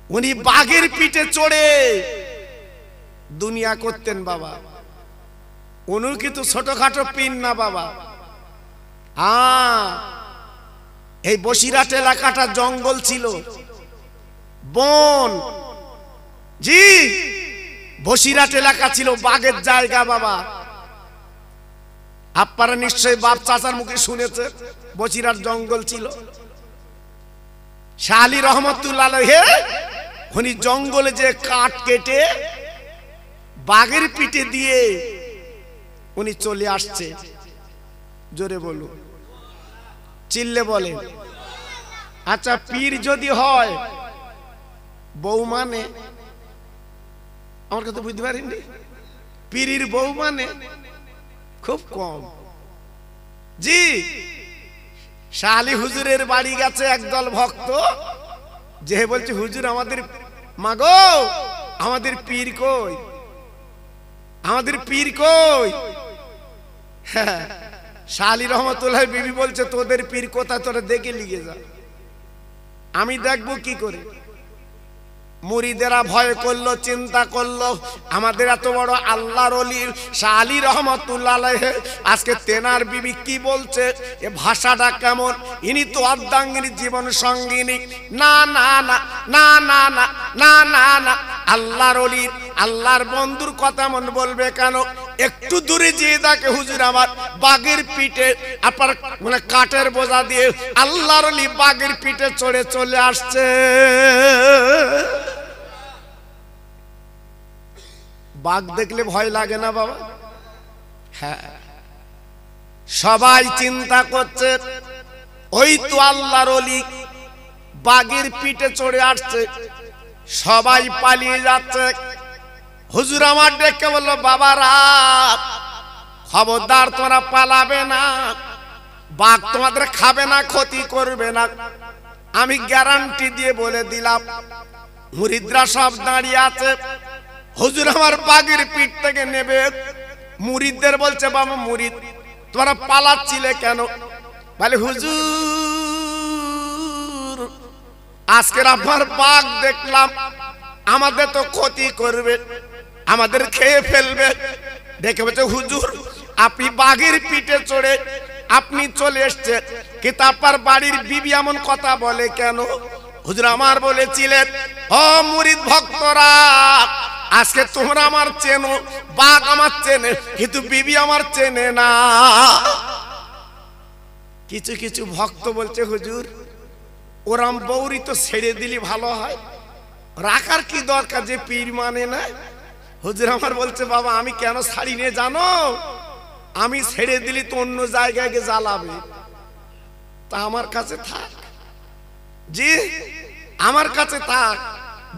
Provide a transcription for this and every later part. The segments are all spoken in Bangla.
উনি বাঘের পিঠে চড়ে দুনিয়া করতেন বাবা। উনি কিন্তু ছোটখাটো পীর না বাবা। এই বসিরহাট এলাকাটা জঙ্গল ছিল, বন। জি, বসিরহাট এলাকা ছিল বাঘের জায়গা বাবা। আপনারা নিশ্চয়ই বাপ চাচার মুখে শুনেছে বসিরহাট জঙ্গল ছিল। শাহ আলী রহমতুল্লাহ আলাইহি উনি জঙ্গলে যে কাঠ কেটে বাঘের পিঠে দিয়ে উনি চলে আসছে। জোরে বলুন, চিল্লে বলেন। আচ্ছা, পীর যদি হয় বউ মানে, আমার কথা বুঝতে পারেননি? পীরের বউ মানে খুব কম। জি, শাহ আলী হুজুরের বাড়ি গেছে একদল ভক্ত, যে বলছে হুজুর আমাদের মাগো আমাদের পীর কই, আমাদের পীর কই। হ্যাঁ, শাহ আলী রহমতুল্লাহ বিবি বলছে তোদের পীর কোথায়, তোরা দেখে লিখে যা, আমি দেখবো কি করে। মুরিদেরা ভয় করলো, চিন্তা করলো, আমাদের এত বড় আল্লাহর ওলি শাহ আলী রহমতুল্লাহ আলাইহি আজকে তেনার বিবি কি বলছে, এ ভাষাটা কেমন, ইনি তো অর্ধাঙ্গিনী জীবন সঙ্গিনী। না না না না না না না না না, আল্লাহর ওলি আল্লাহর বন্ধুর কথা মন বলবে কেন? একটু দূরে যেয়ে দেখে হুজুর আমার বাঘের পিঠে, আপনার মানে কাঠের বোঝা দিয়ে আল্লাহর ওলি বাঘের পিঠে চড়ে চলে আসছে। বাঘ দেখলে ভয় লাগে না বাবা? হ্যাঁ, সবাই চিন্তা করছে ওই তো আল্লাহর ওলি বাঘের পিঠে চড়ে আসছে, সবাই পালিয়ে যাচ্ছে। হুজুর আমার ডেকে বললো বাবারা খবরদার তোমরা পালাবে না, বাঘ তোমাদের খাবে না, ক্ষতি করবে না, আমি গ্যারান্টি দিয়ে বলে দিলাম। মুরিদরা সব দাঁড়িয়ে আছে, হুজুর আমার বাঘের পিঠ থেকে নেবে। মুরিদদের বলছে বাবা মুরিদ তোমরা পালাচ্ছিলে কেন? বলে হুজুর আজকের আপনার বাঘ দেখলাম, আমাদের তো ক্ষতি করবে, আমাদের খেয়ে ফেলবে। দেখে বলছে হুজুর আপনি বাঘের পিঠে চড়ে আপনি চলে এসছে, কিন্তু আপনার বাড়ির বিবি এমন কথা বলে কেন? হুজুর আমার বলেছিলেন ও মুরিদ ভক্তরা আজকে তোমরা আমার চেনো, বাঘ আমার চেনে, কিন্তু বিবি আমার চেনে না। কিছু কিছু ভক্ত বলছে হুজুর ওরাম বৌরি তো ছেড়ে দিলি ভালো হয়, রাখার কি দরকার, যে পীর মানে না। হুজুর আমার বলছে বাবা আমি কেন ছাড়ি নিয়ে জানো, আমি ছেড়ে দিলি তো অন্য জায়গায় গিয়ে জ্বালাবে, তা আমার কাছে থাক। জি, আমার কাছে থাক,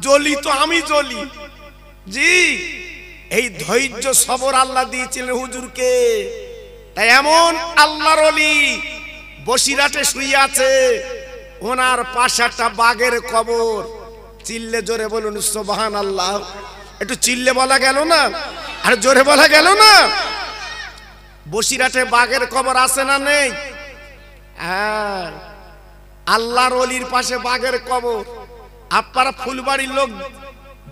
জ্বলি তো আমি জ্বলি। জি, এই ধৈর্য সবর আল্লাহ দিয়েছিলেন হুজুরকে। তাই এমন আল্লাহর ওলি বসিরহাটে শুয়ে আছে, ওনার পাশে একটা বাঘের কবর। চিল্লে জোরে বলুন সুবহানাল্লাহ। একটু চিল্লে বলা গেল না, আর জোরে বলা গেল না? বসিরহাটে বাঘের কবর আছে না নেই? হ্যাঁ, আল্লাহর ওলির পাশে বাঘের কবর। আপনারা ফুলবাড়ির লোক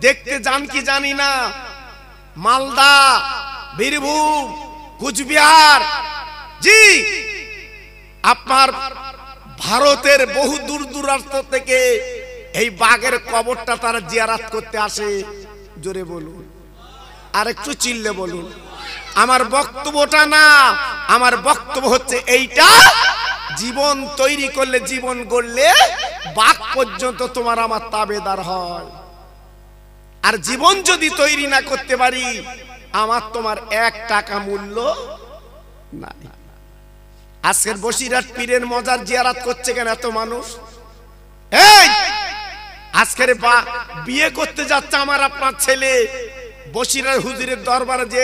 দেখতে যান কি জানি না, মালদা, বীরভূম, কুচবিহার, জি আপনার ভারতের বহু দূর দূরান্ত থেকে এই বাঘের কবরটা তারা জিয়ারত করতে আসে। জোরে বলুন, আর একটু চিল্লে বলুন। আমার বক্তব্যটা না, আমার বক্তব্য হচ্ছে এইটা, জীবন তৈরি করলে, জীবন গড়লে বাঘ পর্যন্ত তোমার আমার তাবেদার হয়। আর জীবন যদি তৈরি না করতে পারি, আমার তোমার 1 টাকা মূল্য নাই। আজকের বসিরহাট পীরের মজার জিয়ারত করছে কেন এত মানুষ? এই আজকের বিয়ে করতে যাচ্ছে আমার আপনার ছেলে, বসিরহাট হুজুরের দরবারে যে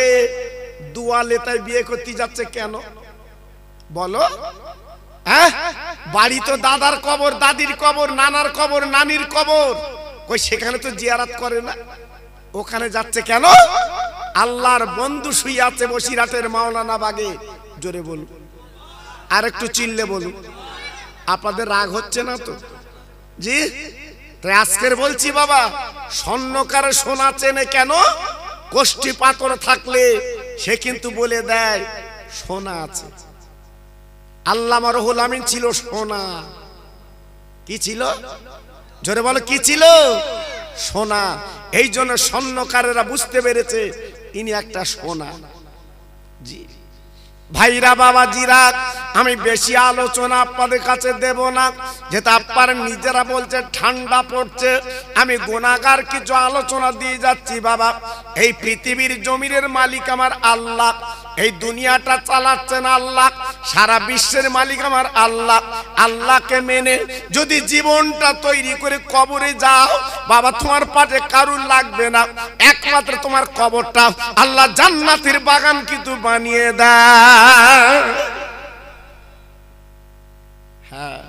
দুয়া লেতায় বিয়ে করতে যাচ্ছে কেন বলো? হ্যাঁ, বাড়ি তো দাদার কবর, দাদির কবর, নানার কবর, নানির কবর, কই সেখানে তো জিয়ারত করে না, ওখানে যাচ্ছে কেন? আল্লাহর বন্ধু শুয়ে আছে বসিরহাটের মাওলানা বাগে। জোরে বলুন, আর একটু চিল্লে বলুন। আপনাদের রাগ হচ্ছে না তো? জি, তো আজকের বলছি বাবা, স্বর্ণকারে সোনা চেনে কেন? কোষ্ঠী পাথর থাকলে সে কিন্তু বলে দেয় সোনা আছে। আল্লামা রুহুল আমিন ছিল সোনা। কি ছিল? জোরে বলো, কি ছিল? সোনা। এই জন্য স্বর্ণকারেরা বুঝতে পেরেছে ইনি একটা সোনা। জি ভাইরা বাবাজিরা, আমি বেশি আলোচনা আপনাদের কাছে দেব না, যেটা আপনারা নিজেরা বলছে ঠান্ডা পড়ছে। আমি গুনাহগার কিছু আলোচনা দিয়ে যাচ্ছি। বাবা, এই পৃথিবীর জমিনের মালিক আমার আল্লাহ, এই দুনিয়াটা চালাচ্ছেন আল্লাহ, সারা বিশ্বের মালিক আমার আল্লাহ। আল্লাহকে মেনে যদি জীবনটা তৈরি করে কবরে যাও বাবা, তোমার পাশে কারুর লাগবে না, একমাত্র তোমার কবরটা আল্লাহ জান্নাতের বাগান কিন্তু বানিয়ে দেয়। হ্যাঁ,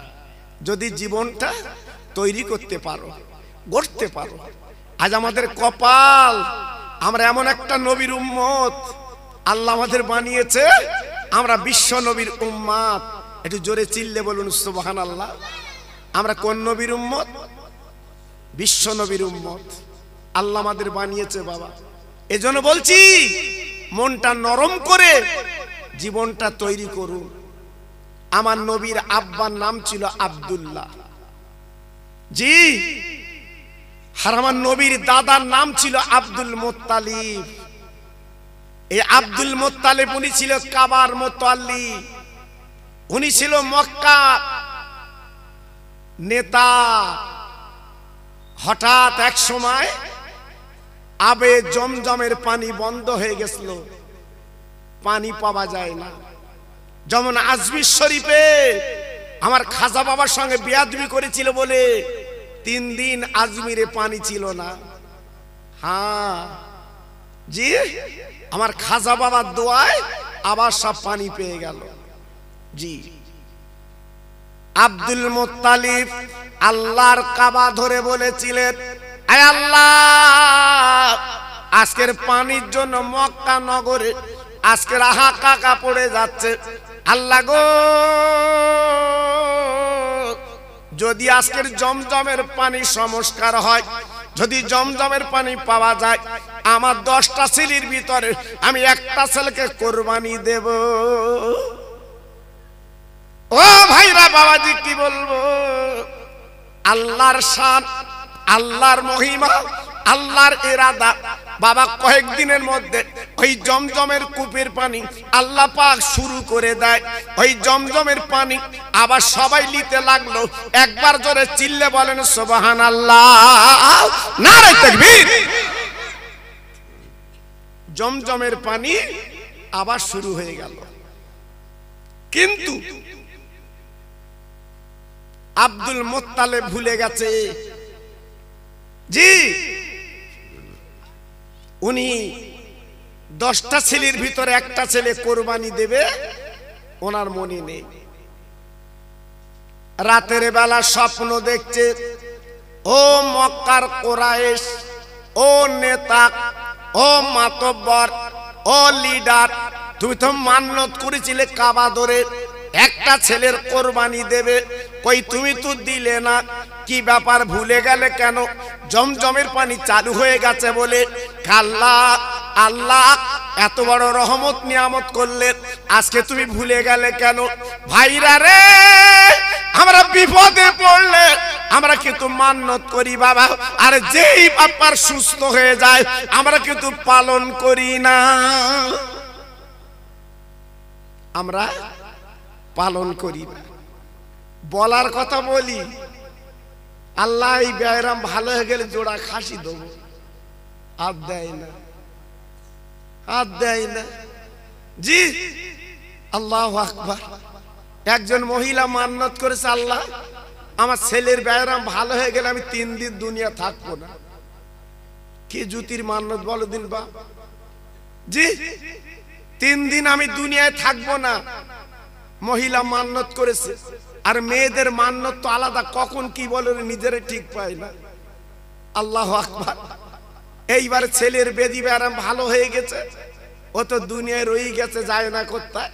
যদি জীবনটা তৈরি করতে পারো, গড়তে পারো। আজ আমাদের কপাল, আমরা এমন একটা নবীর উম্মত আল্লাহ আমাদের বানিয়েছে, আমরা বিশ্ব নবীর উম্মত। একটু জোরে চিল্লে বলুন সুবহানাল্লাহ। আমরা কোন নবীর উম্মত? বিশ্ব নবীর উম্মত। আল্লাহ আমাদের বানিয়েছে বাবা। এজন্য বলছি মনটা নরম করে জীবনটা তৈরি করুন। আমার নবীর আব্বার নাম ছিল আব্দুল্লাহ। জি, আর আমার নবীর দাদার নাম ছিল আব্দুল মুত্তালিব। এই আব্দুল মুত্তালিব উনি ছিল কাবার মুতাল্লি, উনি ছিল মক্কা নেতা। হঠাৎ এক সময় আবে জমজমের পানি বন্ধ হয়ে গেছিল, পানি পাওয়া যায় না। যেমন আজমির শরীফে আমার খাজা বাবার সঙ্গে বেয়াদবি করেছিল বলে 3 দিন আজমিরে পানি ছিল না। হ্যাঁ জি, আমার খাজা বাবার দোয়ায় আবার সব পানি পেয়ে গেল। জি, আব্দুল মুত্তালিব আল্লাহর কাবা ধরে বলেছিলেন, আয় আল্লাহ, আজকের পানির জন্য মক্কা নগরে আজকের হাহাকার পড়ে যাচ্ছে। আল্লাহ গো, যদি আজকের জমজমের পানি সংস্কার হয়, যদি জমজমের পানি পাওয়া যায়, আমার 10টা ছেলের ভিতরে আমি একটা ছেলেকে কোরবানি দেব। ও ভাইরা বাবাজি, কি বলবো? আল্লাহর শান, আল্লাহর মহিমা, আল্লাহর ইরাদা। বাবা, কয়েকদিনের মধ্যে ওই জমজমের কূপের পানি আল্লাহ পাক শুরু করে দেয়। ওই জমজমের পানি আবার সবাই নিতে লাগলো। একবার জোরে চিল্লে বলেন সুবহানাল্লাহ, নারে তাকবীর। জমজমের পানি আবার শুরু হয়ে গেল। কিন্তু আব্দুল মুত্তালিব ভুলে গেছে, জি, উনি 10টা ছেলের ভিতরে একটা ছেলে কোরবানি দেবে, ওনার মনে নেই। রাতের বেলা স্বপ্ন দেখছে, ও মক্কার কোরাইশ, ও নেতা, ও মাতব্বর, ও লিডার, তুমি তো মান্নত করেছিলে কাবা ধরে একটা ছেলের কোরবানি দেবে, কই তুমি তো দিলে না, কি ব্যাপার, ভুলে গেলে কেন? জমজমের পানি চালু হয়ে গেছে বলে। আল্লাহ, আল্লাহ এত বড় রহমত নিয়ামত করলে, আজকে তুমি ভুলে গেলে কেন? ভাইরা রে, আমরা বিপদে পড়লে আমরা কিন্তু মান্নত করি বাবা, আর যেই বাপার সুস্থ হয়ে যায় আমরা কিন্তু পালন করি না। আমরা পালন করি না। বলার কথা বলি, আল্লাহ এই ব্যায়াম ভালো হয়ে গেলে জোড়া খাসি দেবো, আর দেয় না, আর দেয় না। জি, আল্লাহু আকবার। একজন মহিলা মান্নত করেছে, আল্লাহ আমার ছেলের ব্যায়াম ভালো হয়ে গেলে আমি 3 দিন দুনিয়া থাকবো না। কি জুতির মান্নত বলো দিন বা? জি, 3 দিন আমি দুনিয়ায় থাকবো না, মহিলা মান্নত করেছে। আর মেয়েদের মান্নত তো আলাদা, কখন কি বলে নিজেরা ঠিক পায় না। আল্লাহু আকবার। এইবার ছেলের বেদি ব্যায়াম ভালো হয়ে গেছে, ও তো দুনিয়ায় রয়ে গেছে, যায় না কোথায়।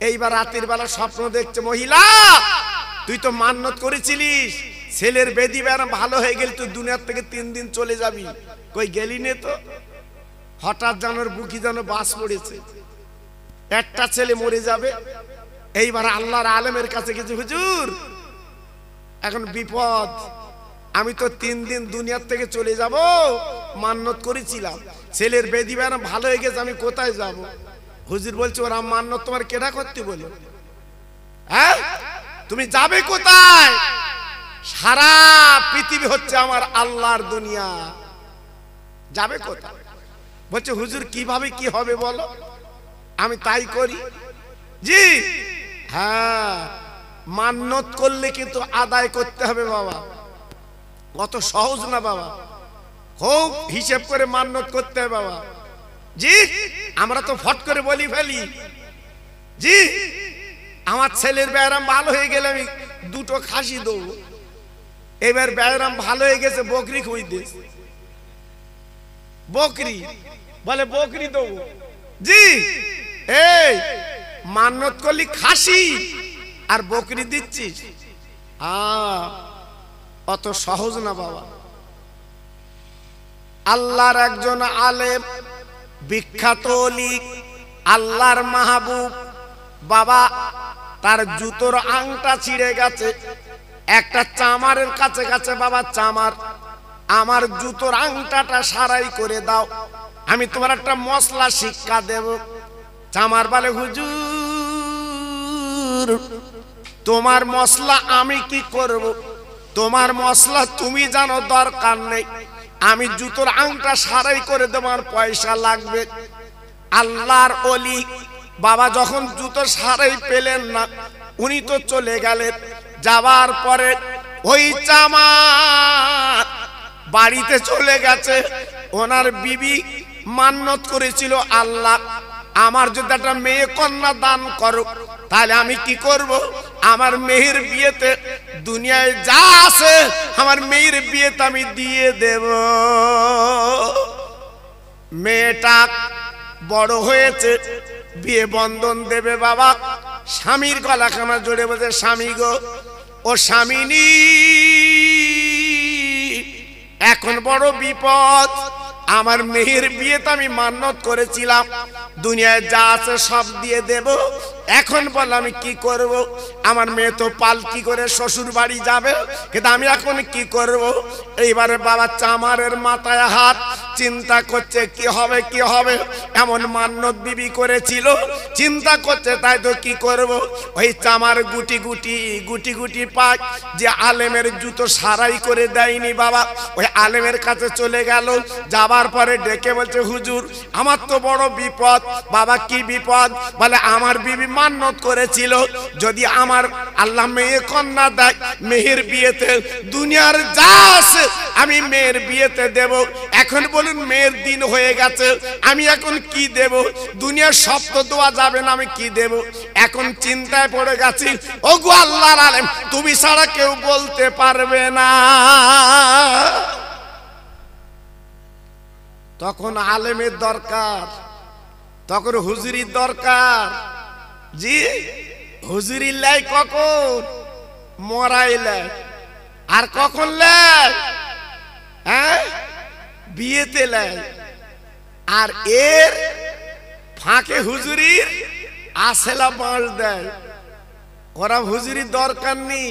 এইবার রাতের বেলা স্বপ্ন দেখছে, মহিলা তুই তো মান্নত করেছিলিস ছেলের বেদি ব্যারাম ভালো হয়ে গেল তুই দুনিয়ার থেকে 3 দিন চলে যাবি, কই গেলি নে তো। হঠাৎ জানোর বুকি যেন বাস পড়েছে, একটা ছেলে মরে যাবে। এইবার আল্লাহর আলেমের কাছে গেছে, হুজুর এখন বিপদ, আমি তো 3 দিন দুনিয়ার থেকে চলে যাব, মান্নত করেছিলাম, ছেলের বেদি ব্যারাম ভালো হয়ে গেছে, আমি কোথায় যাব? হুজুর বলছে, ওরা মান্নত তোমার কেডা করতে বলো? হ্যাঁ, তুমি যাবে কোথায়? সারা পৃথিবী হচ্ছে আমার আল্লাহর দুনিয়া, যাবে কোথায়? বলছে, হুজুর কিভাবে কি হবে বলো, আমি তাই করি। জি হ্যাঁ, মান্নত করলে কিন্তু আদায় করতে হবে বাবা, অত সহজ না বাবা, খুব হিসেব করে মান্নত করতে হবে বাবা। জি আমরা তো ফট করে বলি ফেলি, জি আমার ছেলের ব্যায়াম ভালো হয়ে গেলে আমি 2টো খাসি দেবো, এবার ব্যায়াম ভালো হয়ে গেছে বকরি খুঁজতে, বকরি বলে বকরি দেবো। জি এই মান্নত করলি খাসি আর বকরি দিচ্ছিস, অত সহজ না বাবা। আল্লাহর একজন আলেম, বিখ্যাত ওলি, আল্লাহর মাহবুব বাবা, তার জুতোর আংটা ছিঁড়ে গেছে, একটা চামারের কাছে কাছে, বাবা চামার আমার জুতোর আংটাটা সারাই করে দাও, আমি তোমার একটা মশলা শিক্ষা দেব। চামার বলে, হুজুর তোমার মশলা আমি কি করব? তোমার মশলা তুমি জানো, দরকার নেই, আমি জুতোর আংটা সারাই করে দেব, আর পয়সা লাগবে। আল্লাহর ওলি বাবা যখন জুতো সারাই পেলেন না, উনি তো চলে গেলেন, যাবার পরে ওই চামার বাড়িতে চলে গেছে। ওনার বিবি মান্নত করেছিল, আল্লাহ আমার যদি একটা মেয়ে কন্যা দান করো, তাহলে আমি কি করব? আমার মেয়ের বিয়েতে দুনিয়ায় যা আছে আমার মেয়ের বিয়েতে আমি দিয়ে দেব। মেয়েটা বড় হয়েছে, বিয়ে বন্ধন দেবে বাবা, স্বামীর গলা খানা জড়ে বলছে, স্বামী গো, ও স্বামিনী এখন বড় বিপদ, আমার মেয়ের বিয়েতে আমি মান্নত করেছিলাম দুনিয়ায় যা আছে সব দিয়ে দেব, এখন বল আমি কি করব? আমার মেয়ে তো পালকি করে শ্বশুর বাড়ি যাবে, কিন্তু আমি এখন কি করব? এইবারে বাবা চামারের মাথায় হাত, চিন্তা করছে কি হবে কি হবে, এমন মান্নত বিবি করেছিল, চিন্তা করছে তাই তো কি করব। ওই চামার গুটি গুটি গুটি গুটি পায়, যে আলেমের জুতো সারাই করে দেয়নি বাবা, ওই আলেমের কাছে চলে গেল, যাবার পরে ডেকে বলছে, হুজুর আমার তো বড় বিপদ। বাবা কি বিপদ? বলে আমার বিবি মান্নত করেছিল যদি আমার আল্লাহ মেয়ে কন্যা দেয়, মেয়ের বিয়েতে দুনিয়ার যা আছে আমি মেয়ের বিয়েতে দেব। এখন বলুন মেয়ের দিন হয়ে গেছে, আমি এখন কি দেব? দুনিয়ার সব তো দেওয়া যাবে না, আমি কি দেব? এখন চিন্তায় পড়ে গেছি, ওগো আল্লাহর আলেম তুমি ছাড়া কেউ বলতে পারবে না। তখন আলেমের দরকার, তখন হুজুরির দরকার। জি হুজুরি লাই কখন? মরাইলে। আর কখন লাই? হ্যাঁ বিয়েতে লাই। আর এর ফাঁকে হুজুরির আসেলা বাঁশ দেয়, ওরা হুজুরির দরকার নেই।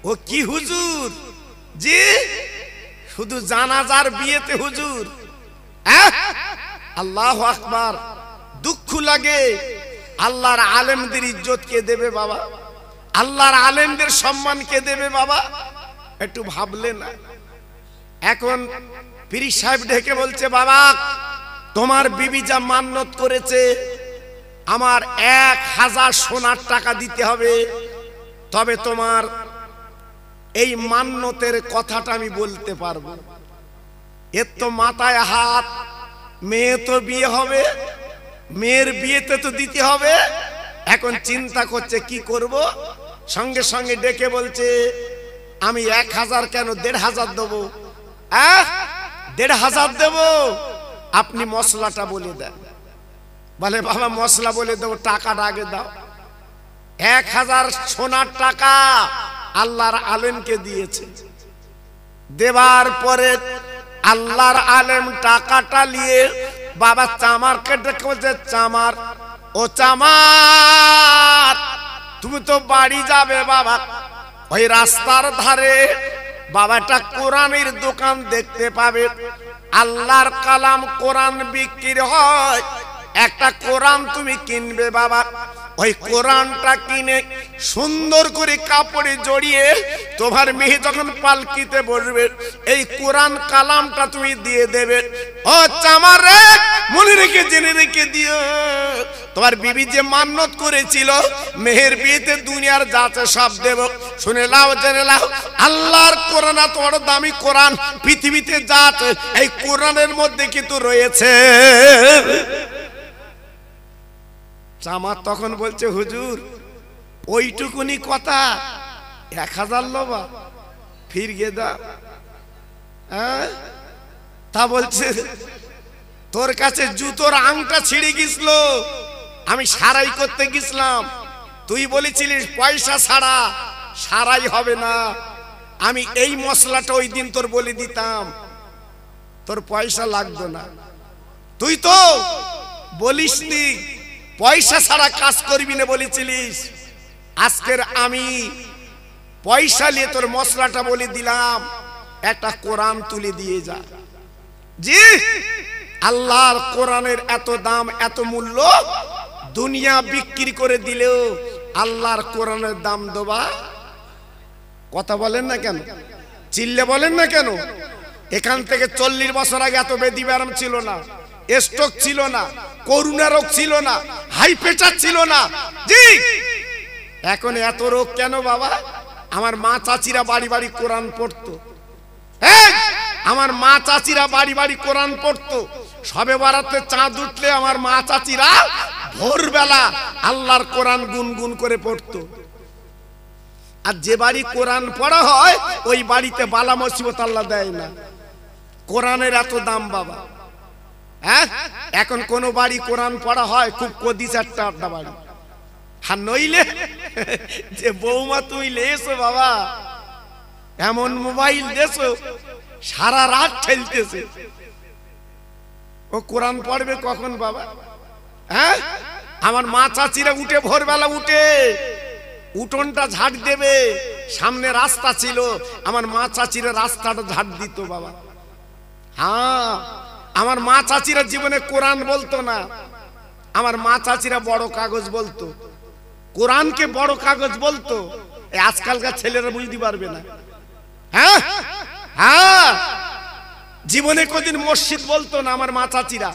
ও কি হুজুর? জি শুধু জানাজার বিয়েতে হুজুর। আল্লাহু আকবার। দুঃখ লাগে, আল্লাহর আলেমদের ইজ্জত কে দেবে বাবা? আল্লাহর আলেমদের সম্মান কে দেবে বাবা? একটু ভাবলে না? এখন পীর সাহেব ডেকে বলছে, বাবা তোমার বিবি যা মান্নত করেছে, আমার 1000 সোনার টাকা দিতে হবে, তবে তোমার এই মান্নতের কথাটা আমি বলতে পারবো। এর তো মাথায় হাত, মেয়ে তো বিয়ে হবে, মেয়ের বিয়েতে তো দিতে হবে। এখন চিন্তা করছে কি করব, সঙ্গে সঙ্গে ডেকে বলছে, আমি 1000 কেন 1500 দেবো। 1500 দেবো, আপনি মশলাটা বলে দেন। বলে বাবা মশলা বলে দেবো, টাকাটা আগে দাও। 1000 সোনার টাকা আল্লাহর আলেমকে দিয়েছে। দেওয়ার পরে আল্লাহর আলেম টাকাটা নিয়ে বাবা চামারকে ডেকে বলছে, চামার, ও চামার, তুমি তো বাড়ি যাবে বাবা, ওই রাস্তার ধারে বাবা একটা কোরআনের দোকান দেখতে পাবে, আল্লাহর কালাম কোরআন বিক্রি হয়, একটা কোরআন তুমি কিনবে বাবা। ওই কোরআনটা কিনে সুন্দর করে কাপড়ে জড়িয়ে তোমার মেয়ে যখন পালকিতে বসবে এই কোরআন কালামটা তুমি দিয়ে দেবে। ও চামার রে, মনে রেখে জেনে রেখে দিও, তোমার বিবি যে মান্নত করেছিল মেহের বিয়েতে দুনিয়ার যাতে সব দেব। শুনে লাও, জেনে লাও, আল্লাহর কোরআন এত বড় দামি কোরআন, পৃথিবীতে যাতে এই কোরআনের মধ্যে কিন্তু রয়েছে। চামার তখন বলছে, হুজুর ওইটুকুনি কথা 1000 লোবা ফির গে দা। তা বলছে, তোর কাছে জুতোর আংটা ছিঁড়ে গেছিল, আমি সারাই করতে গেছিলাম, তুই বলেছিলিস পয়সা ছাড়া সারাই হবে না, আমি এই মশলাটা ওই দিন তোর বলে দিতাম, তোর পয়সা লাগতো না। তুই তো বলিসনি পয়সা ছাড়া কাজ করবি না বলেছিলিস, আজকের আমি পয়সা নিয়ে তোর মশলাটা বলে দিলাম, একটা কোরআন তুলে দিয়ে যা। জি, আল্লাহর কোরআনের এত দাম, এত মূল্য, দুনিয়া বিক্রি করে দিলেও আল্লাহর কোরআনের দাম দেবা। কথা বলেন না কেন? চিল্লে বলেন না কেন? এখান থেকে 40 বছর আগে এত বেদি ব্যারাম ছিল না, স্ট্রোক ছিল না, করোনা রোগ ছিল না, হাই প্রেসার ছিল না। জি, এখন এত রোগ কেন বাবা? আমার মা চাচিরা বাড়ি বাড়ি কোরআন পড়তো, আমার মা চাচিরা বাড়ি বাড়ি কোরআন পড়তো। সবে বারাতে চাঁদ উঠলে আমার মা চাচিরা ভোরবেলা আল্লাহর কোরআন গুনগুন করে পড়তো। আর যে বাড়ি কোরআন পড়া হয় ওই বাড়িতে বালা মুসিবত আল্লাহ দেয় না। কোরআনের এত দাম বাবা। হ্যাঁ, এখন কোন বাড়ি কোরআন পড়া হয় খুব কদিস একটা আড্ডা বাড়ি, আর নইলে যে বৌমা তুই লেছো বাবা, এমন মোবাইল দেছো সারা রাত ঠেলতেছে, ও কোরআন পড়বে কখন বাবা? হ্যাঁ, আমার মা চাচিরা উঠে ভোরবেলা উঠে উঠোনটা ঝাড় দেবে, সামনে রাস্তা ছিল, আমার মা চাচিরা রাস্তাটা ঝাড় দিত বাবা। হ্যাঁ, আমার মা চাচিরা জীবনে কোরআন বলতো না, আমার মা চাচিরা বড় কাগজ বলতো, কোরআনকে বড় কাগজ বলতো। আজকালকার ছেলেরা বুঝতে পারবে না। হ্যাঁ হ্যাঁ, জীবনে কোনদিন মসজিদ বলতো না আমার মা চাচিরা,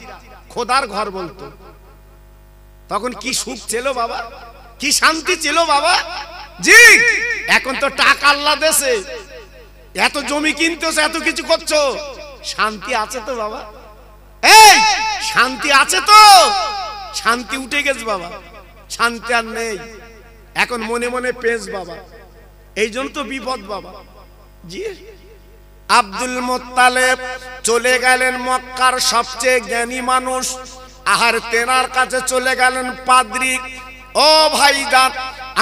খোদার ঘর বলতো। তখন কি সুখ ছিল বাবা, কি শান্তি ছিল বাবা। জি, এখন তো টাকা আল্লাহ দেশে, এত জমি কিনতেছো, এত কিছু করছো, শান্তি আছে তো বাবা? এই শান্তি আছে তো? শান্তি উঠে গেছে বাবা, শান্তি আর নেই। এখন মনে মনে পেঁচ বাবা, এই জন্য তো বিপদ বাবা। জি, আব্দুল মুত্তালিব চলে গেলেন মক্কার সবচেয়ে জ্ঞানী মানুষ, আহার তেনার কাছে চলে গেলেন পাদ্রী। ও ভাইজান,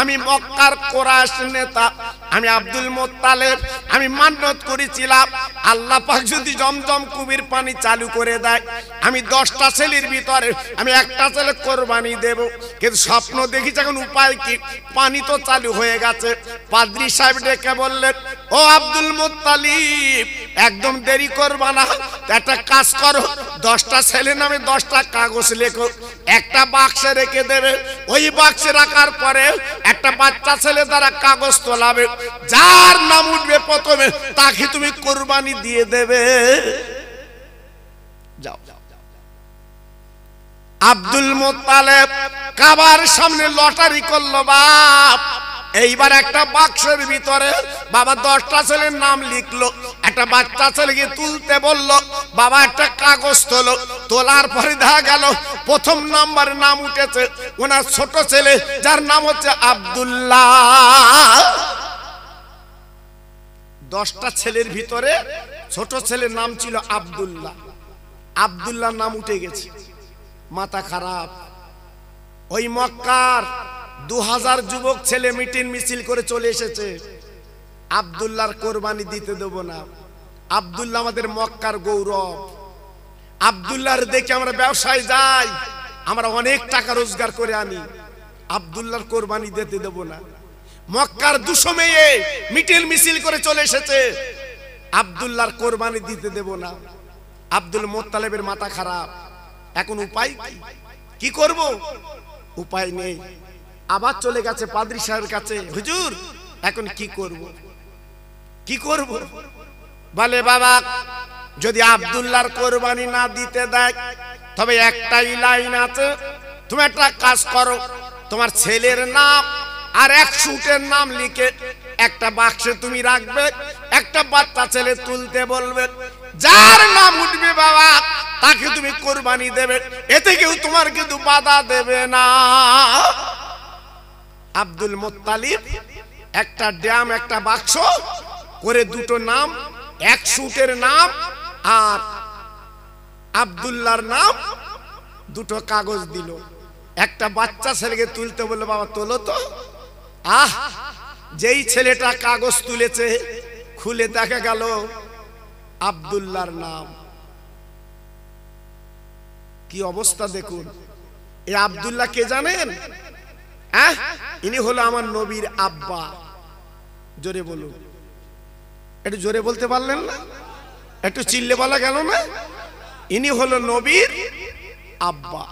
আমি মক্কার কোরাইশ নেতা, আমি আব্দুল মুত্তালিব, আমি মান্নত করেছিলাম আল্লাহ পাক যদি জমজম কুবির পানি চালু করে দেয়, আমি 10টা ছেলের ভিতরে আমি একটা ছেলে কোরবানি দেব। কিন্তু স্বপ্ন দেখি এখন উপায় কি, পানি তো চালু হয়ে গেছে। পাদ্রী সাহেব ডেকে বললেন, ও আব্দুল মুত্তালিব, একদম দেরি করবা না, একটা কাজ করো, 10টা ছেলে নামে 10টা কাগজ লেখো, একটা বাক্সে রেখে দেবে। ওই বাক্সে রাখার পরে একটা বাচ্চা ছেলে দ্বারা কাগজ তোলাবে, যার নাম উঠবে প্রথমে তাকে তুমি কোরবানি দিয়ে দেবে। যাও। আব্দুল মুত্তালিব কাবার সামনে লটারি করলো বাপ। এইবার একটা বাক্সের ভিতরে বাবা 10টা ছেলের নাম লিখলো, একটা বাচ্চা ছেলেকে তুলতে বলল, বাবা একটা কাগজ তোলো। তোলার পরে দেখা গেল প্রথম নাম্বার নাম উঠেছে ওনার ছোট ছেলে, যার নাম হচ্ছে আব্দুল্লাহ। 10টা ছেলের ভিতরে ছোট ছেলের নাম ছিল আব্দুল্লাহ। আব্দুল্লাহ নাম উঠে গেছে, মাথা খারাপ। ওই মক্কার 2000 যুবক ছেলে মিটিং মিছিল করে চলে এসেছে, আব্দুল্লাহর কোরবানি দিতে দেব না। আব্দুল্লাহ আমাদের মক্কার গৌরব। আব্দুল্লাহর দেখে আমরা ব্যবসায় যাই, আমরা অনেক টাকা রোজগার করে আনি। আব্দুল্লাহর কোরবানি দিতে দেব না। মক্কার 200 মেয়ে মিটিল মিছিল করে চলে এসেছে, আব্দুল্লাহর কোরবানি দিতে দেব না। আব্দুল মোত্তালেবের মাথা খারাপ, এখন উপায় কি করব? উপায় নেই। আবার চলে গেছে পাদ্রী সাহেবের কাছে, হুজুর এখন কি করব? কি করব? বলে বাবা, যদি আব্দুল্লাহর কোরবানি না দিতে দেয় তবে একটাই লাইন আছে, তুমি একটা কাজ করো, তোমার ছেলের নাম আর 100 উটের নাম লিখে একটা বাক্সে তুমি রাখবে, একটা বাচ্চা ছেলে তুলতে বলবে, যার নাম উঠবে বাবা তাকে তুমি কোরবানি দেবে, এতে কেউ তোমার কিন্তু বাধা দেবে না। আব্দুল মোত্তালিব একটা ড্যাম, একটা বাক্স করে 2টো নাম, 100 উটের নাম আর আব্দুল্লাহর নাম, 2টো কাগজ দিল। একটা বাচ্চা ছেলেকে তুলতে বললো, বাবা তোলো তো। যেই ছেলেটা কাগজ তুলেছে, খুলে দেখা গেল আব্দুল্লাহর নাম। কি অবস্থা দেখুন। এই আব্দুল্লাহ কে জানেন? ইনি হলো আমার নবীর আব্বা। জোরে বলুন। একটু জোরে বলতে পারলেন না? একটু চিল্লে বলা গেল না? ইনি হলো নবীর আব্বা।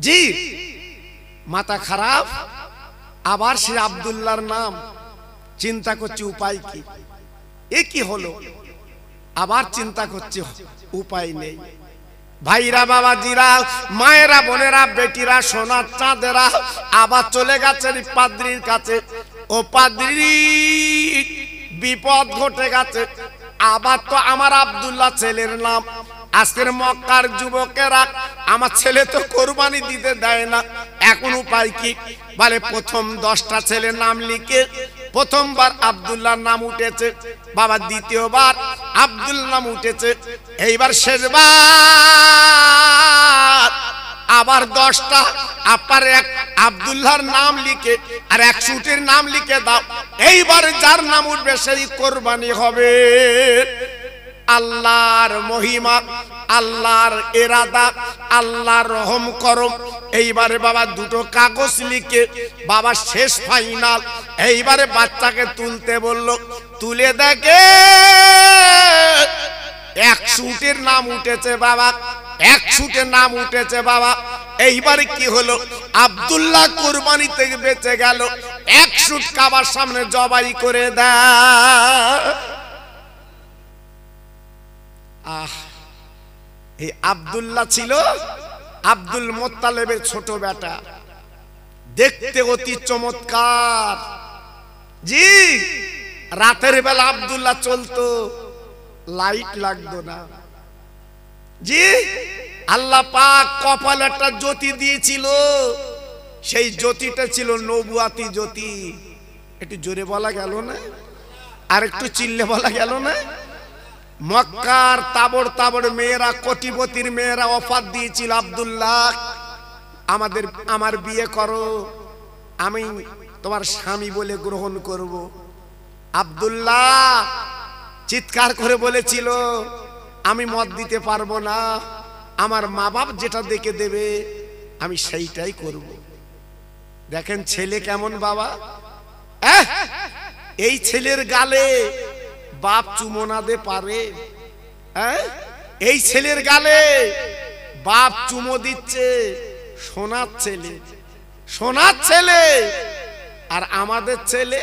জি, মাথা খারাপ। আবার সে আব্দুল্লাহর নাম চিন্তা করছে, উপায় কি? এ কি হলো? আবার চিন্তা করছে, উপায় নেই। ভাইরা, বাবাজিরা, মায়েরা, বোনেরা, বেটিরা, সোনার চাঁদেরা আবার চলে গেছেন পাদ্রীর কাছে। ও পাদ্রী, বিপদ ঘটে গেছে। আবার তো আমার আব্দুল্লাহ ছেলের নাম। আজকের মক্কার যুবকেরা আমার ছেলে তো কোরবানি দিতে দেয় না, এখন উপায় কি? বলে প্রথম 10টা ছেলের নাম লিখে প্রথমবার আব্দুল্লাহর নাম উঠেছে বাবা, দ্বিতীয়বার আব্দুল্লাহ নাম উঠেছে, এইবার শেষবার আবার 10টা আপনার আব্দুল্লাহর নাম লিখে আর 100 উটের নাম লিখে দাও। এইবার যার নাম উঠবে সেই কোরবানি হবে। আল্লাহর মহিমা, আল্লাহর ইরাদা, আল্লাহর রহম করম। এইবারে বাবা 2টো কাগজ লিখে বাবা শেষ ফাইনাল। এইবারে বাচ্চাকে তুলতে বলল, তুলে দেখে 100 উটের নাম উঠেছে বাবা, 100 উটের নাম উঠেছে বাবা। এইবারে কি হলো? আব্দুল্লাহ কোরবানি থেকে বেঁচে গেল। 100 উট কাবার সামনে জবাই করে দেয়। এই আব্দুল্লাহ ছিল আব্দুল মোত্তালেবের ছোট বেটা, দেখতে অতি চমৎকার। জি, রাতের বেলা আব্দুল্লাহ চলতো, লাইট লাগতো না। জি, আল্লাহ পাক কপালে একটা জ্যোতি দিয়েছিল, সেই জ্যোতিটা ছিল নবুয়াতি জ্যোতি। একটু জোরে বলা গেল না? আর একটু চিল্লে বলা গেল না? মক্কার তাবড় তাবড় মেয়েরা, কোটিপতির মেয়েরা অফার দিয়েছিল, আব্দুল্লাহ আমার বিয়ে করো, আমি তোমার স্বামী বলে গ্রহণ করব। আব্দুল্লাহ চিৎকার করে বলেছিল, আমি মত দিতে পারবো না, আমার মা বাপ যেটা দেখে দেবে আমি সেইটাই করব। দেখেন ছেলে কেমন বাবা। এই ছেলের গালে বাপ চুমো না দে পারে? এই ছেলের গালে বাপ চুমো দিচ্ছে, সোনার ছেলে, সোনার ছেলে। আর আমাদের ছেলে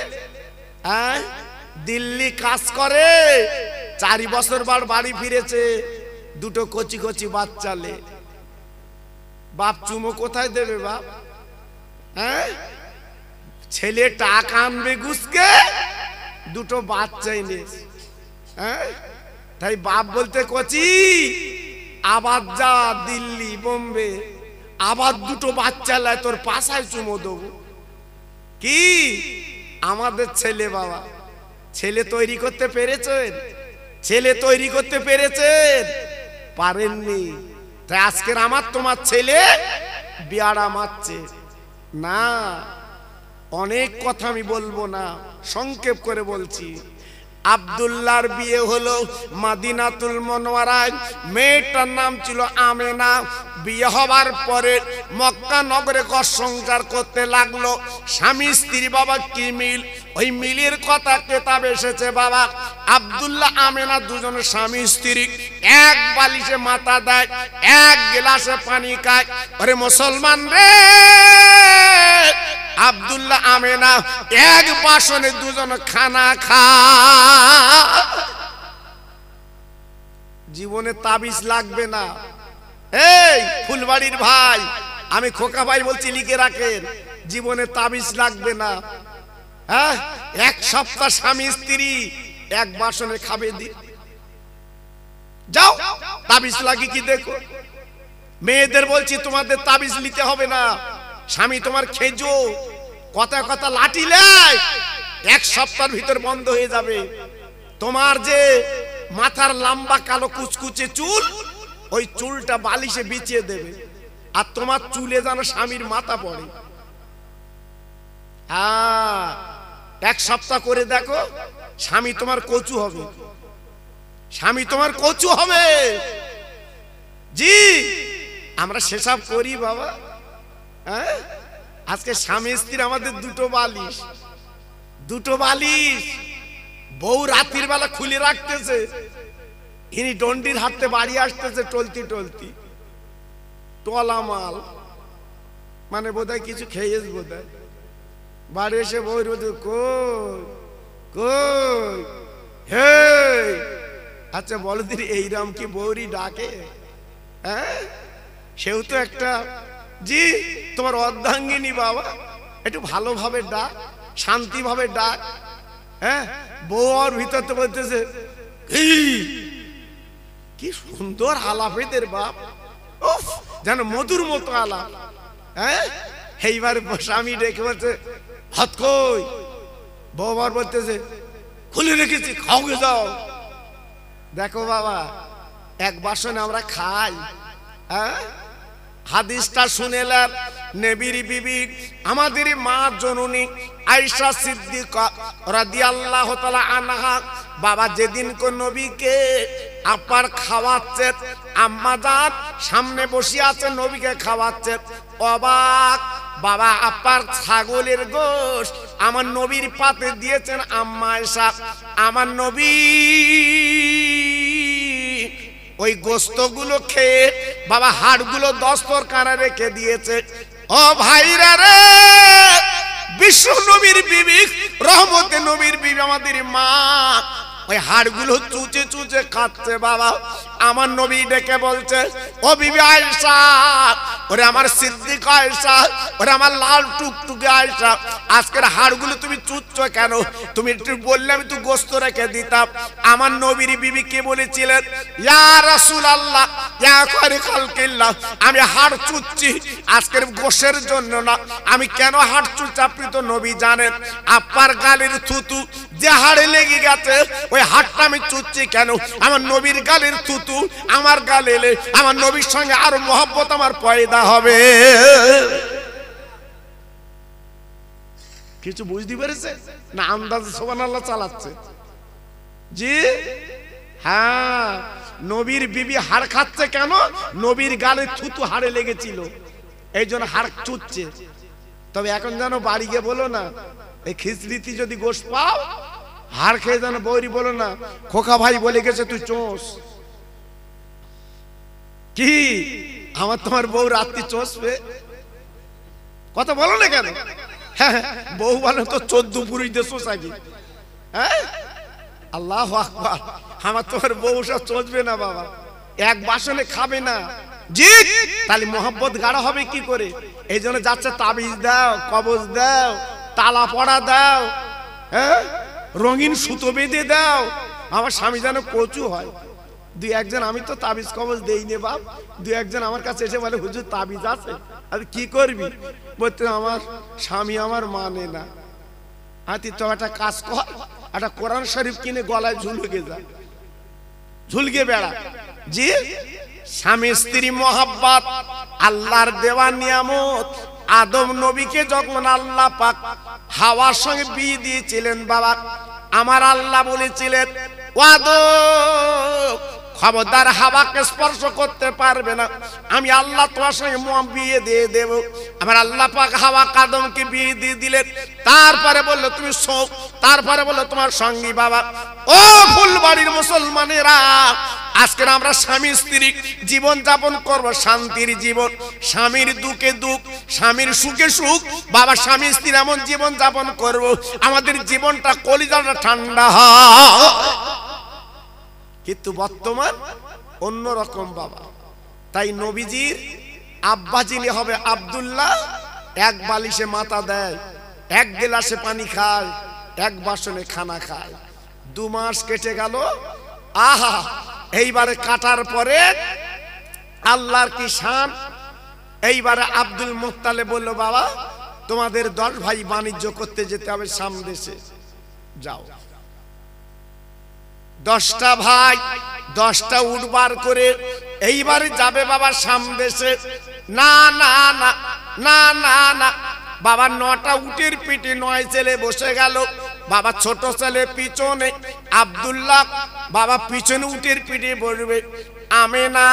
দিল্লি কাজ করে, 4 বছর বার বাড়ি ফিরেছে, 2টো কচি কচি বাচ্চালে। বাপ চুমো কোথায় দেবে বাপ? ছেলে টাকা আনবে গুছকে, 2টো বাচ্চা এনেছে। তাই বাপ বলতে কচি, আবার যা দিল্লি বোম্বে, আবার 2টো বাচ্চা লাই, তোর পাশায় চুমো দেবো। কি আমাদের ছেলে বাবা, ছেলে তৈরি করতে পেরেছেন? ছেলে তৈরি করতে পেরেছেন? পারেননি। তাই আজকের আমার তোমার ছেলে বিয়াড়া মারছে না, অনেক কথা আমি বলবো না, সংক্ষেপ করে বলছি। আব্দুল্লাহর বিয়ে হলো মদিনাতুল মুনাওয়ারায়, মেয়েটার নাম ছিল আমেনা। বিয়ে হবার পরে মক্কা নগরে ঘর সংসার করতে লাগলো। স্বামী স্ত্রী বাবা কি মিল, ওই মিলের কথা কিতাব এসেছে বাবা। আব্দুল্লাহ আমেনা দুজনে স্বামী স্ত্রী, এক বালিশে মাথা দেয়, এক গ্লাসে পানি খায়। ওরে মুসলমান রে, আব্দুল্লাহ আমেনা এক বাসনে দুজন খানা খায়। জীবনে তাবিজ লাগবে না। এই ফুলবাড়ির ভাই, আমি খোকা ভাই বলছি, লিখে রাখেন, জীবনে তাবিজ লাগবে না। হ্যাঁ, এক সপ্তাহ স্বামী স্ত্রী এক বাসনে খাবে দি, যাও তাবিজ লাগে কি দেখো। মেয়েদের বলছি তোমাদের তাবিজ নিতে হবে না। স্বামী তোমার খেজো, কথা কথা লাঠি লাই, এক সপ্তাহের ভিতর বন্ধ হয়ে যাবে। তোমার যে মাথার লম্বা কালো কুচকুচে চুল, ওই চুলটা বালিশে বিছিয়ে দেবে, আর তোমার চুলে যেন স্বামীর মাথা পড়ে। এক সপ্তাহ করে দেখো, স্বামী তোমার কচু হবে, স্বামী তোমার কচু হবে। জি, আমরা সেসব করি বাবা। হ্যাঁ, আজকে স্বামী স্ত্রী আমাদের দুটো বালিশ, দুটো বালিশ। বউ রাত্রির বেলা খুলে রাখতেছে, ইনি ডন্ডির হাতে বাড়ি আসতেছে টলতি টলতি, টলা মাল, মানে বোধহয় কিছু খেয়েছ বোধহয়। বাড়ি এসে বউ রোদে কই কই, হে আচ্ছা বলো দিদি, এইরাম কি বৌরি ডাকে? হ্যাঁ, সেও তো একটা। জি, তোমার অর্ধাঙ্গিনী বাবা, একটু ভালোভাবে ডাক, শান্তিভাবে ডাক। হ্যাঁ, বউ আর ভিতর তো বলতেছে কি সুন্দর আলাপ এদের বাপ, উফ, যেন মধুর মতো আলাপ। হ্যাঁ, এইবার স্বামী ডেকে বলছে হাত কই, বউ আবার বলতেছে খুলে রেখেছি, খাওগে যাও। দেখো বাবা, এক বাসনে আমরা খাই। হ্যাঁ, হাদিসটা শুনেলাম, নবীর বিবি আমাদের মা জননী আয়েশা সিদ্দিকা রাদিয়াল্লাহু তাআলা আনহা, বাবা যেদিন কোন নবীকে আপার খাওয়াচ্ছে, আম্মা জান সামনে বসে আছে, নবীকে খাওয়াচ্ছে, অবাক বাবা, আপার ছাগলের গোশত আমার নবীর পাতে দিয়েছেন আম্মা আয়েশা। আমার নবী ওই গোস্তগুলো খেয়ে বাবা হাড়গুলো দস্তরখানে রেখে দিয়েছে। ও ভাইরা রে, বিশ্ব নবীর বিবি, রহমতে নবীর বিবি আমাদের মা, ওই হাড়গুলো চুচে চুচে খাচ্ছে বাবা। আমার নবী ডেকে বলছে, ও বিবি আয়েশা, ওরে আমার সিদ্দিকা আয়েশা, ওরে আমার লাল টুকটুকে আয়েশা, আজকের হাড়গুলো তুমি চুচ্ছ কেন? তুমি একটু বললে আমি তো গোস্ত রেখে দিতাম। আমার নবীর বিবি কে বলেছিলেন, ইয়া রাসূলুল্লাহ, ইয়া খায়রুল খালকিল্লাহ, আমি হাড় চুচ্ছি আজকের গোশের জন্য না। আমি কেন হাড় চুচ্ছি আপনি তো নবী জানেন। আপার গালের থুতু যে হাড়ে লেগে গেছে, ওই হাড়টা আমি চুচ্ছি কেন? আমার নবীর গালের থুতু আমার গালে এলে আমার নবীর সঙ্গে আরো মহব্বত আমার পয়দা হবে। কিছু বুঝতে পেরেছে না? আন্দাজে সুবহানাল্লাহ চালাচ্ছে। জি হ্যাঁ, নবীর বিবি হাড় খাচ্ছে কেন? নবীর গালে থুতু হাড়ে লেগেছিল, এই জন্য হাড় চুচ্ছে। তবে এখন যেন বাড়ি গিয়ে বলো না, এই খিচড়িতে যদি গোশ পাও, হাড় খেয়ে যেন বৌরি বলো না, খোকা ভাই বলে গেছে তুই চোষ। কি আমার তোমার বউ রাত্রি চষবে? কথা বলো না কেন? হ্যাঁ, বউ বলে তো 14 পুরুষ দিয়ে চষাকি। হ্যাঁ, আল্লাহু আকবার, আমার তোমার বউ সব চষবে না বাবা, এক বাসনে খাবে না। জি, তাহলে মোহাব্বত গাঢ় হবে কি করে? এই জন্য যাচ্ছে তাবিজ দাও, কবজ দাও, তালা পড়া দাও, হ্যাঁ, রঙিন সুতো বেঁধে দাও। আমার স্বামী যেন কচু হয়। দুই একজন, আমি তো তাবিজ কবজ দেই নে বাপ, দুই একজন আমার কাছে এসে বলে হুজুর তাবিজ আছে, আমি কি করবি? বলতে আমার স্বামী আমার মানে না। তুই তো একটা কাজ কর, একটা কোরআন শরীফ কিনে গলায় ঝুলকে যা, ঝুলকে বেড়া। জি, স্বামী স্ত্রী মহাব্বত আল্লাহর দেওয়া নিয়ামত, আদম নবীকে যখন আল্লাহ পাক হাওয়ার সঙ্গে বিয়ে দিয়েছিলেন বাবা, আমার আল্লাহ বলেছিলেন ও আদম খবরদার হাওয়াকে স্পর্শ করতে পারবে না, আমি আল্লাহ তোমার সঙ্গে বিয়ে দিয়ে দেব। আমার আল্লাহ পাক হাওয়া আদমকে বিয়ে দিয়ে দিলেন। তারপরে বললো তুমি শোক, তারপরে বললো তোমার সঙ্গী বাবা। ও ফুলবাড়ির মুসলমানেরা, আজকে আমরা স্বামী স্ত্রী জীবন যাপন করবো শান্তির জীবন, স্বামীর দুঃখে দুঃখ, স্বামীর সুখে সুখ বাবা, স্বামী স্ত্রী এমন জীবন যাপন করবো আমাদের জীবনটা কলিজাটা ঠান্ডা হয়। কিন্তু বর্তমান অন্যরকম বাবা। তাই নবীজির আব্বা যিনি হবে আব্দুল্লাহ, এক বালিশে মাথা দেয়, এক গ্লাসে পানি খায়, এক বাসনে খানা খায়। 2 মাস কেটে গেল। আহা, এইবারে কাটার পরে আল্লাহর কি শান। এইবারে আব্দুল মুত্তালিব বলল বাবা তোমাদের 10 ভাই বাণিজ্য করতে যেতে হবে শাম দেশে, যাও। 10টা ভাই 10টা উট বার করে এইবারে যাবে বাবা শাম দেশে। না না না না না না বাবা, 9টা উটের পিঠে 9 ছেলে বসে গেল বাবা। ছোট ছেলে পিছনে, আব্দুল্লাহ বাবা পিছনে উটের পিঠে বসবে। আমেনা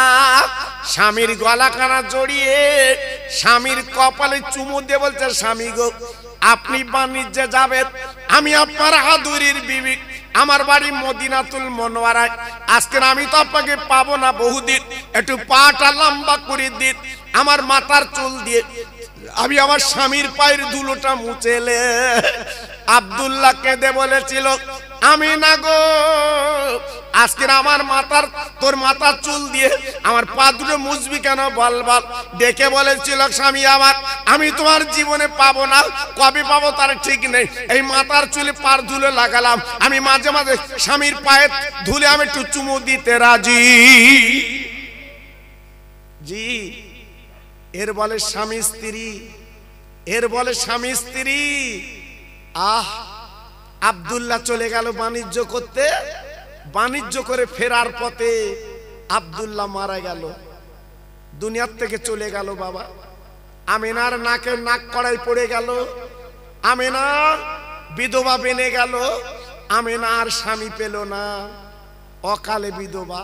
স্বামীর গলা কানা জড়িয়ে স্বামীর কপালে চুমু দিয়ে বলছে স্বামী গো আপনি বাণিজ্যে যাবেন, আমি আপনার আদুরির বিবি, আমার বাড়ি মদিনাতুল মুনাওয়ারায়। আজকে আমি তো আপনাকে পাবো না বহুদিন, একটু পাটা লম্বা করে দিন, আমার মাথার চুল দিয়ে আমি আমার স্বামীর পায়ের ধুলোটা মুছেলে। আব্দুল্লাহ কেঁদে বলেছিল আমি না গো, আজকে আমার মাথার তোর মাথার চুল দিয়ে আমার পা দুটো মুছবি কেন বল বল। ডেকে বলেছিল স্বামী আমার, আমি তোমার জীবনে পাবো না, কবে পাবো তার ঠিক নেই। এই মাথার চুলে পার ধুলে লাগালাম, আমি মাঝে মাঝে স্বামীর পায়ের ধুলে আমি একটু চুমু দিতে রাজি। জি, এর বলে স্বামী স্ত্রী, এর বলে স্বামী স্ত্রী। আহ, আব্দুল্লাহ চলে গেল বাণিজ্য করতে। বাণিজ্য করে ফেরার পথে আব্দুল্লাহ মারা গেল, দুনিয়ার থেকে চলে গেল বাবা। আমিনার নাকের নাক কড়াই পড়ে গেল, আমিনা বিধবা বেনে গেল। আমিনা আর স্বামী পেল না, অকালে বিধবা।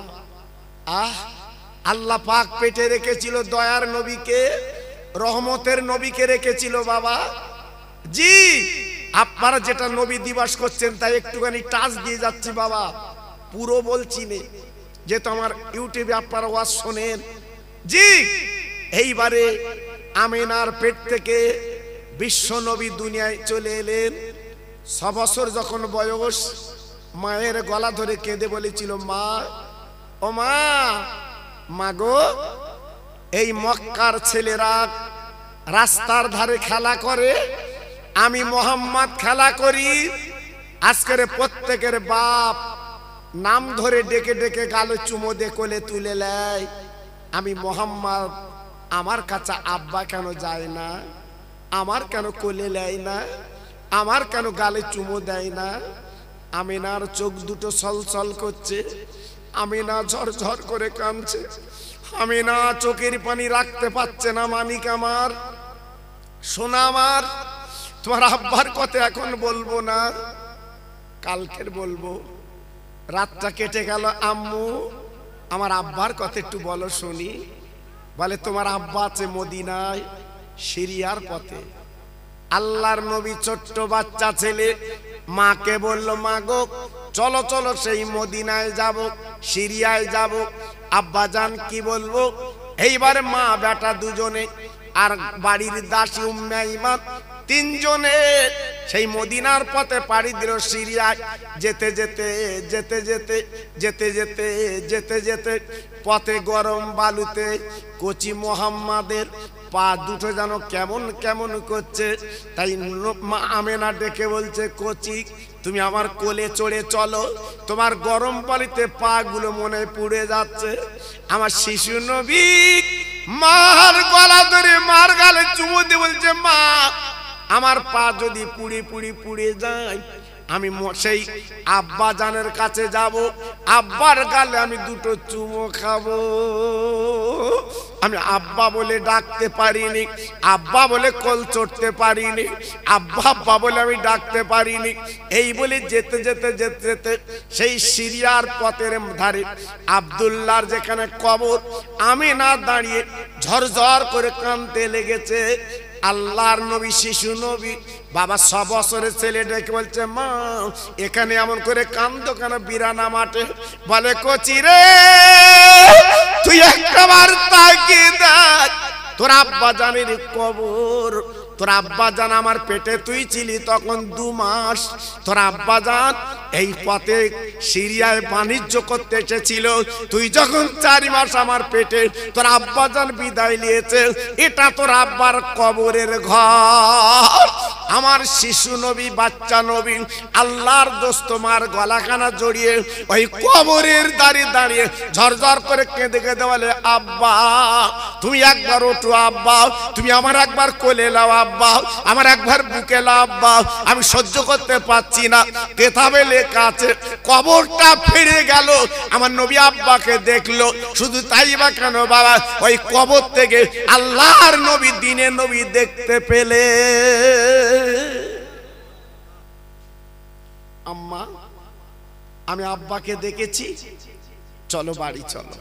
আহ, আল্লাহ পাক পেটে রেখেছিল দয়ার নবীকে, রহমতের নবীকে রেখেছিল বাবা। জি, আপনারা যেটা নবী দিবস করছেন তাই একটুখানি টাচ দিয়ে যাচ্ছি বাবা, পুরো বলছি নে, যেহেতু আমার ইউটিউবে আপনারা ওয়াজ শোনেন। জি, এইবারে আমিনার পেট থেকে বিশ্ব নবী দুনিয়ায় চলে এলেন। 6 বছর যখন বয়স, মায়ের গলা ধরে কেঁদে বলেছিল মা, ও মা, মাগো এই মক্কার ছেলেরা রাস্তার ধারে খেলা করে, আমি মোহাম্মদ খেলা করি। আজকের প্রত্যেকের বাপ নাম ধরে ডেকে ডেকে গালে চুমো দিয়ে কোলে তুলে নেয়। আমি মোহাম্মদ, আমার কাছে আব্বা কেন যায় না, আমার কেন কোলে নেয় না, আমার কেন গালে চুমো দেয় না। আমিনার চোখ দুটো ছলছল করছে, আমিনা ঝরঝর করে কাঁদছে। আমিনা চোখের পানি রাখতে পারছে না। মানিক আমার, সোনা আমার, তোমার আব্বার কথা এখন বলবো না, কালকের বলবো। রাতটা কেটে গেল। আম্মু, আমার আব্বার কথা একটু বলো শুনি। বলে তোমার আব্বা আছে মদিনায়, সিরিয়ার পথে। আল্লাহর নবী ছোট্ট বাচ্চা ছেলে মাকে বলল মা গো চলো চলো সেই মদিনায় যাব, সিরিয়ায় যাব। আব্বা জান কি বলবো। এইবারে মা বেটা দুজনে আর বাড়ির দাসী উম্মে ঈমান 3 জনে সেই মদিনার পথে পাড়ি দিল সিরিয়ায়। যেতে যেতে যেতে যেতে যেতে যেতে যেতে যেতে পথে গরম বালুতে কচি মোহাম্মদের পা দুটো যেন কেমন কেমন করছে। তাই মা আমেনা ডেকে বলছে কচি তুমি আমার কোলে চড়ে চলো, তোমার গরম বালিতে পা গুলো মনে পুড়ে যাচ্ছে। আমার শিশু নবী মার গলা ধরে মার গালে চুমু দিয়ে বলছে মা আমার পা যদি পুড়ি পুড়ি পুড়ে যায়, আমি সেই আব্বা জানের কাছে যাব, আব্বার গালে আমি দুটো চুমো খাবো। আমি আব্বা বলে ডাকতে পারিনি, আব্বা বলে কোল চড়তে পারিনি, আব্বা আব্বা বলে আমি ডাকতে পারিনি। এই বলে যেতে যেতে যেতে যেতে সেই সিরিয়ার পথের ধারে আব্দুল্লাহর যেখানে কবর, আমিনা দাঁড়িয়ে ঝরঝর করে কাঁদতে লেগেছে। আল্লাহর নবী, শিশু নবী, বাবা 6 বছরের ছেলে ডেকে বলছে, মা এখানে এমন করে কান্দো কেন বিরানা মাঠে? বলে, কচি রে তুই একবার তাকিয়ে দেখ, তোর আব্বা জানের কবর। তোর আব্বা জান আমার পেটে তুই ছিলি তখন 2 মাস। তোর আব্বা জান এই পথে সিরিয়ায় বাণিজ্য করতে এসেছিল, তুই যখন 4 মাস আমার পেটে, তোর আব্বা জান বিদায় নিয়েছে। এটা তোর আব্বার কবরের ঘর। আমার শিশু নবী, বাচ্চা নবী, আল্লাহর দোস্ত মার গলাখানা জড়িয়ে ওই কবরের দাঁড়িয়ে দাঁড়িয়ে ঝরঝর করে কেঁদে কেঁদে বলে, আব্বা তুমি একবার ওঠো, আব্বা তুমি আমার একবার কোলে নাও, আব্বা আমার একবার বুকে নাও, আব্বা আমি সহ্য করতে পারছি না। কেতাবে লেখা আছে কবরটা ফিরে গেল, আমার নবী আব্বাকে দেখলো। শুধু তাই বা কেন বাবা, ওই কবর থেকে আল্লাহর নবী, দিনে নবী দেখতে পেলে। আম্মা আমি আব্বাকে দেখেছি, চলো বাড়ি চলো।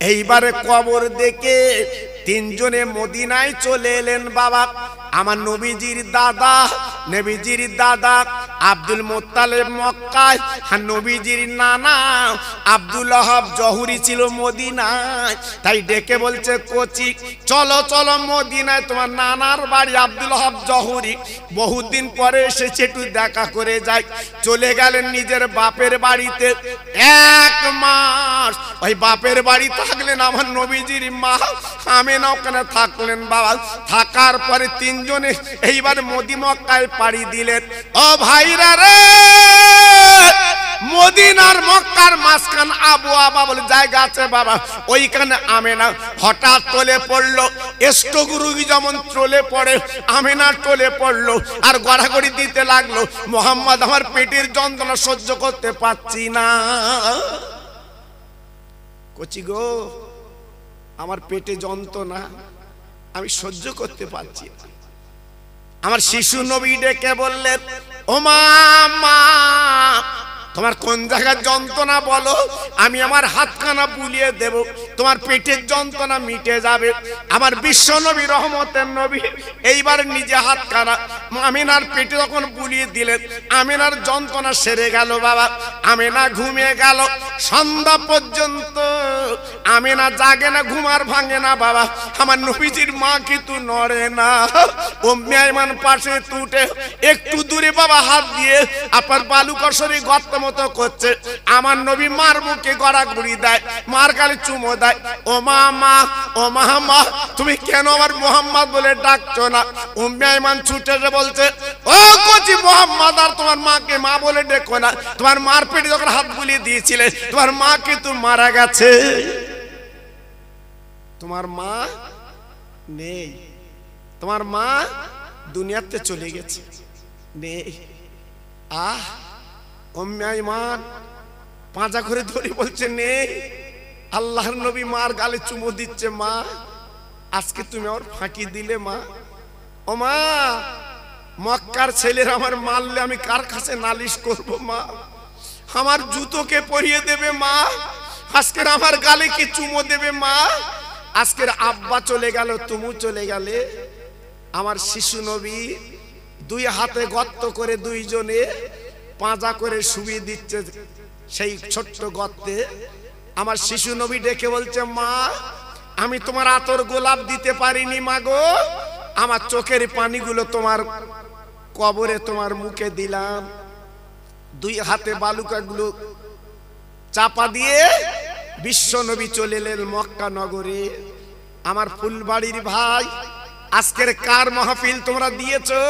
এইবারে কবর দেখে 3 জনে মদিনায় চলে এলেন বাবা। আমার নবীজির দাদা, নবীজির দাদা আব্দুল মুত্তালিব মক্কায়, আর নবীজির নানা আব্দুল ওয়াহাব জহুরি ছিল মদিনায়। তাই ডেকে বলছে, কোচি চলো চলো মদিনায়, তোমার নানার বাড়ি আব্দুল ওয়াহাব জহুরি, বহুদিন পরে এসেছে, একটু দেখা করে যাই। চলে গেলেন নিজের বাপের বাড়িতে 1 মাস। ওই বাপের বাড়ি থাকলেন আমার নবীজির মা আমেনা, ওখানে থাকলেন বাবা। থাকার পরে 3 জনে এইবার মক্কায় পাড়ি দিলেন। ও ভাইরা রে, মদিনার মক্কার মাঝখান আবু আবা বলে জায়গা আছে বাবা, ওইখানে আমেনা হঠাৎ টলে পড়লো। স্ট্রোক রোগী যেমন টলে পড়ে, আমেনা টলে পড়লো আর গড়াগড়ি দিতে লাগলো, মোহাম্মদ আমার পেটের যন্ত্রণা সহ্য করতে পারছি না। কচি গো আমার পেটে যন্ত্রণা আমি সহ্য করতে পারছি না। আমার শিশু নবী ডেকে বললেন, ও মা তোমার কোন জায়গার যন্ত্রণা বলো, আমি আমার হাতখানা বুলিয়ে দেব, তোমার পেটের যন্ত্রণা মিটে যাবে। আমার বিশ্ব নবী, রহমতের নবী, এইবার নিজে হাতখানা আমিনার পেটে যখন বুলিয়ে দিলেন, আমিনার যন্ত্রণা সেরে গেল বাবা। আমিনা ঘুমিয়ে গেল সন্ধ্যা পর্যন্ত। আমিনা জাগে না, ঘুমার ভাঙে না বাবা। আমার নবীজির মা কিন্তু নড়ে না। উম্মে আইমান পাশে তুটে একটু দূরে বাবা হাত দিয়ে আপনার বালুকসরি গর্ত মতো করছে। আমার নবী মার মুখে গড়াগড়ি দেয়, মার গালে চুমো দেয়। ও মা মা, ও মা, তুমি কেন আমার মোহাম্মদ বলে ডাকছো না? উম্মে আইমান ছুটে এসে বলছে, ও কচি মোহাম্মদ, আর তোমার মাকে মা বলে ডেকো না। তোমার মার পেটে যখন হাত বুলিয়ে দিয়েছিলে, তোমার মা কিন্তু মারা গেছে, তোমার মা নেই, তোমার মা দুনিয়াতে চলে গেছে, নেই। আহ উম্মে আইমান পাঁজা করে ধরে বলছে, নেই। আল্লাহর নবী মার গালে চুমো দিচ্ছে, মা আজকে তুমি আমার ফাঁকি দিলে মা। ও মা, মক্কার ছেলেরা আমার মারলে আমি কার কাছে নালিশ করব মা? আমার জুতোকে পরিয়ে দেবে মা, আজকের আমার গালে কি চুমো দেবে মা? আজকের আব্বা চলে গেল, তুমি চলে গেলে। আমার শিশু নবী 2 হাতে গর্ত করে 2 জনে পাঁজা করে শুবিয়ে দিচ্ছে সেই ছোট্ট গর্তে। আমার শিশু নবী ডেকে বলছে, মা আমি তোমার আতর গোলাপ দিতে পারিনি মা গো, আমার চোখের পানিগুলো তোমার কবরে তোমার মুখে দিলাম। 2 হাতে বালুকাগুলো চাপা দিয়ে বিশ্ব নবী চলে এলেন মক্কা নগরে। আমার ফুলবাড়ির ভাই, আজকের কার মাহফিল তোমরা দিয়েছো?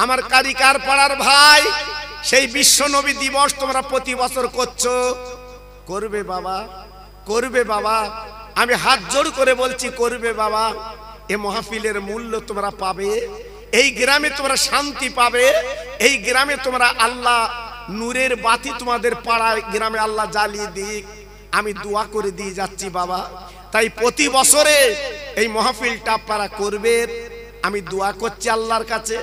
আমার কারিকার পাড়ার ভাই, সেই বিশ্ব নবী দিবস তোমরা প্রতি বছর করছো। করবে বাবা, করবে বাবা, আমি হাত জোড় করে বলছি, করবে বাবা। এ মাহফিলের মূল্য তোমরা পাবে, এই গ্রামে তোমরা শান্তি পাবে, এই গ্রামে তোমরা আল্লাহ নূরের বাতি তোমাদের পাড়ায় গ্রামে আল্লাহ জ্বালিয়ে দিক, আমি দোয়া করে দিয়ে যাচ্ছি বাবা। তাই প্রতি বছরে এই মাহফিলটা আপনারা করবেন। আমি দোয়া করছি আল্লাহর কাছে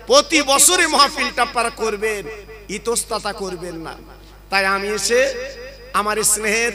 প্রতি বছরে মাহফিলটা আপনারা করবেন, ইতস্ততা করবেন না। তাই আমি এসে আমার স্নেহের